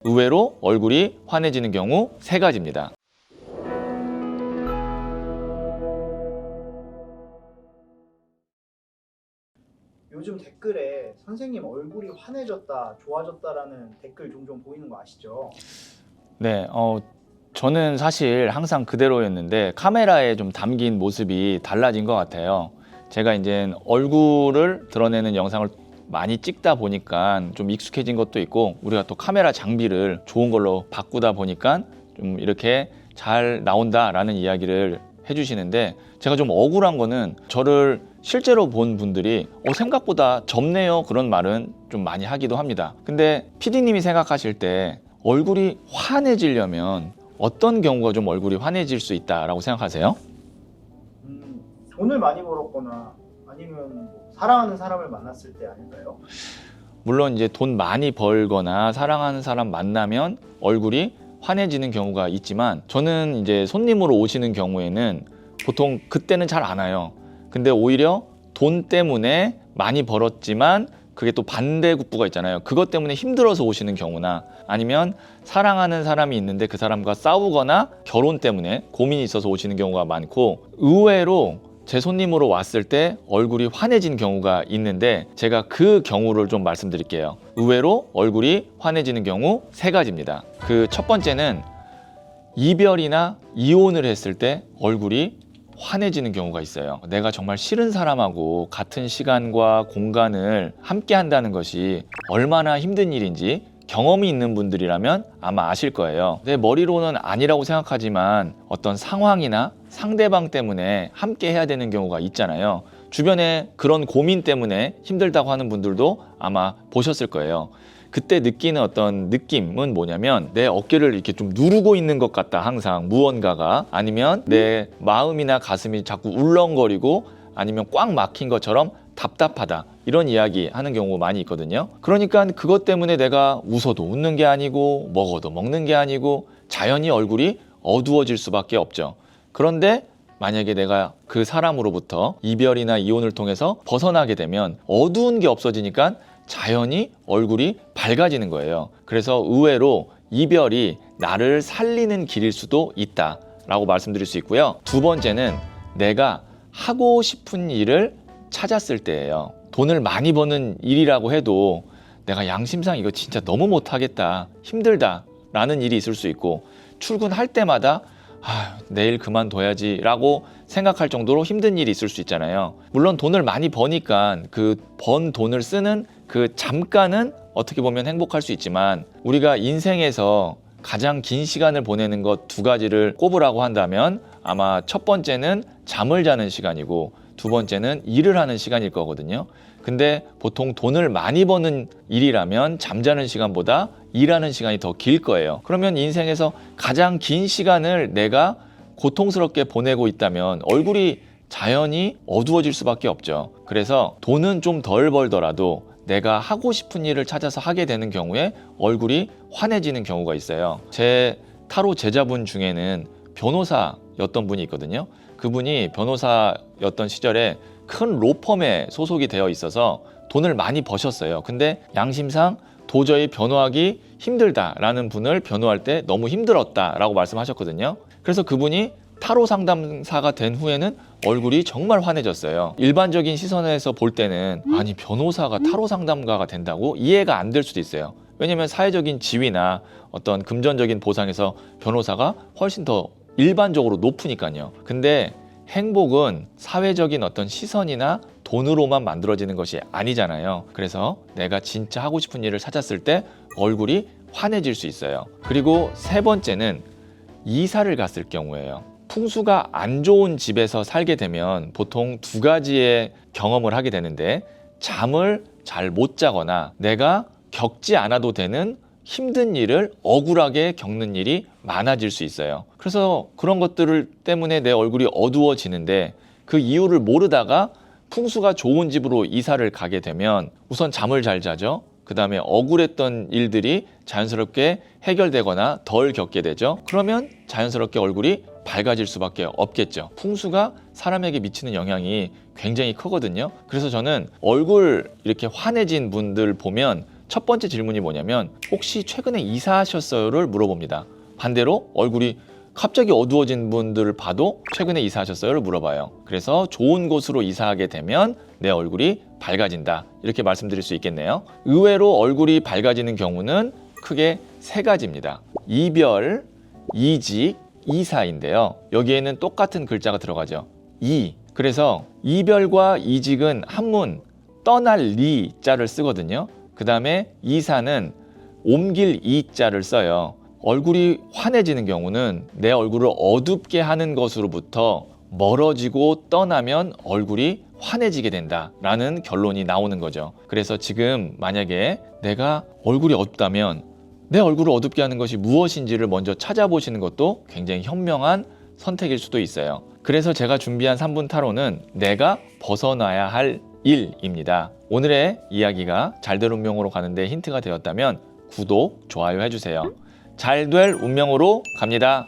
의외로 얼굴이 환해지는 경우 3가지입니다. 요즘 댓글에 선생님 얼굴이 환해졌다, 좋아졌다라는 댓글 종종 보이는 거 아시죠? 네, 저는 사실 항상 그대로였는데 카메라에 좀 담긴 모습이 달라진 것 같아요. 제가 이제 얼굴을 드러내는 영상을 많이 찍다 보니까 좀 익숙해진 것도 있고, 우리가 또 카메라 장비를 좋은 걸로 바꾸다 보니까 좀 이렇게 잘 나온다라는 이야기를 해주시는데, 제가 좀 억울한 거는 저를 실제로 본 분들이 생각보다 젊네요, 그런 말은 좀 많이 하기도 합니다. 근데 PD님이 생각하실 때 얼굴이 환해지려면 어떤 경우가 좀 얼굴이 환해질 수 있다라고 생각하세요? 돈을 많이 벌었거나 아니면 뭐 사랑하는 사람을 만났을 때 아닐까요? 물론 이제 돈 많이 벌거나 사랑하는 사람 만나면 얼굴이 환해지는 경우가 있지만, 저는 이제 손님으로 오시는 경우에는 보통 그때는 잘 안 와요. 근데 오히려 돈 때문에 많이 벌었지만 그게 또 반대급부가 있잖아요. 그것 때문에 힘들어서 오시는 경우나, 아니면 사랑하는 사람이 있는데 그 사람과 싸우거나 결혼 때문에 고민이 있어서 오시는 경우가 많고, 의외로 제 손님으로 왔을 때 얼굴이 환해진 경우가 있는데, 제가 그 경우를 좀 말씀드릴게요. 의외로 얼굴이 환해지는 경우 3가지입니다. 그 첫 번째는 이별이나 이혼을 했을 때 얼굴이 환해지는 경우가 있어요. 내가 정말 싫은 사람하고 같은 시간과 공간을 함께 한다는 것이 얼마나 힘든 일인지 경험이 있는 분들이라면 아마 아실 거예요. 내 머리로는 아니라고 생각하지만 어떤 상황이나 상대방 때문에 함께 해야 되는 경우가 있잖아요. 주변에 그런 고민 때문에 힘들다고 하는 분들도 아마 보셨을 거예요. 그때 느끼는 어떤 느낌은 뭐냐면, 내 어깨를 이렇게 좀 누르고 있는 것 같다, 항상 무언가가. 아니면 내 마음이나 가슴이 자꾸 울렁거리고, 아니면 꽉 막힌 것처럼 답답하다, 이런 이야기 하는 경우가 많이 있거든요. 그러니까 그것 때문에 내가 웃어도 웃는 게 아니고 먹어도 먹는 게 아니고 자연히 얼굴이 어두워질 수밖에 없죠. 그런데 만약에 내가 그 사람으로부터 이별이나 이혼을 통해서 벗어나게 되면 어두운 게 없어지니까 자연히 얼굴이 밝아지는 거예요. 그래서 의외로 이별이 나를 살리는 길일 수도 있다라고 말씀드릴 수 있고요. 두 번째는 내가 하고 싶은 일을 찾았을 때예요. 돈을 많이 버는 일이라고 해도 내가 양심상 이거 진짜 너무 못하겠다, 힘들다 라는 일이 있을 수 있고, 출근할 때마다 내일 그만둬야지 라고 생각할 정도로 힘든 일이 있을 수 있잖아요. 물론 돈을 많이 버니까 그 번 돈을 쓰는 그 잠깐은 어떻게 보면 행복할 수 있지만, 우리가 인생에서 가장 긴 시간을 보내는 것 2가지를 꼽으라고 한다면 아마 첫 번째는 잠을 자는 시간이고, 두 번째는 일을 하는 시간일 거거든요. 근데 보통 돈을 많이 버는 일이라면 잠자는 시간보다 일하는 시간이 더 길 거예요. 그러면 인생에서 가장 긴 시간을 내가 고통스럽게 보내고 있다면 얼굴이 자연히 어두워질 수밖에 없죠. 그래서 돈은 좀 덜 벌더라도 내가 하고 싶은 일을 찾아서 하게 되는 경우에 얼굴이 환해지는 경우가 있어요. 제 타로 제자분 중에는 변호사였던 분이 있거든요. 그분이 변호사였던 시절에 큰 로펌에 소속이 되어 있어서 돈을 많이 버셨어요. 근데 양심상 도저히 변호하기 힘들다라는 분을 변호할 때 너무 힘들었다라고 말씀하셨거든요. 그래서 그분이 타로 상담사가 된 후에는 얼굴이 정말 환해졌어요. 일반적인 시선에서 볼 때는 아니, 변호사가 타로 상담가가 된다고 이해가 안 될 수도 있어요. 왜냐면 사회적인 지위나 어떤 금전적인 보상에서 변호사가 훨씬 더 일반적으로 높으니까요. 근데 행복은 사회적인 어떤 시선이나 돈으로만 만들어지는 것이 아니잖아요. 그래서 내가 진짜 하고 싶은 일을 찾았을 때 얼굴이 환해질 수 있어요. 그리고 3번째는 이사를 갔을 경우예요. 풍수가 안 좋은 집에서 살게 되면 보통 2가지의 경험을 하게 되는데, 잠을 잘 못 자거나 내가 겪지 않아도 되는 힘든 일을 억울하게 겪는 일이 많아질 수 있어요. 그래서 그런 것들 때문에 내 얼굴이 어두워지는데, 그 이유를 모르다가 풍수가 좋은 집으로 이사를 가게 되면 우선 잠을 잘 자죠. 그 다음에 억울했던 일들이 자연스럽게 해결되거나 덜 겪게 되죠. 그러면 자연스럽게 얼굴이 밝아질 수밖에 없겠죠. 풍수가 사람에게 미치는 영향이 굉장히 크거든요. 그래서 저는 얼굴 이렇게 환해진 분들 보면 첫 번째 질문이 뭐냐면 혹시 최근에 이사하셨어요를 물어봅니다. 반대로 얼굴이 갑자기 어두워진 분들을 봐도 최근에 이사하셨어요를 물어봐요. 그래서 좋은 곳으로 이사하게 되면 내 얼굴이 밝아진다, 이렇게 말씀드릴 수 있겠네요. 의외로 얼굴이 밝아지는 경우는 크게 세 가지입니다. 이별, 이직, 이사인데요. 여기에는 똑같은 글자가 들어가죠. 그래서 이별과 이직은 한문 떠날 리 자를 쓰거든요. 그 다음에 이사는 옮길 이 자를 써요. 얼굴이 환해지는 경우는 내 얼굴을 어둡게 하는 것으로부터 멀어지고 떠나면 얼굴이 환해지게 된다라는 결론이 나오는 거죠. 그래서 지금 만약에 내가 얼굴이 어둡다면 내 얼굴을 어둡게 하는 것이 무엇인지를 먼저 찾아보시는 것도 굉장히 현명한 선택일 수도 있어요. 그래서 제가 준비한 3분 타로는 내가 벗어나야 할 일입니다. 오늘의 이야기가 잘될 운명으로 가는데 힌트가 되었다면 구독, 좋아요 해주세요. 잘 될 운명으로 갑니다.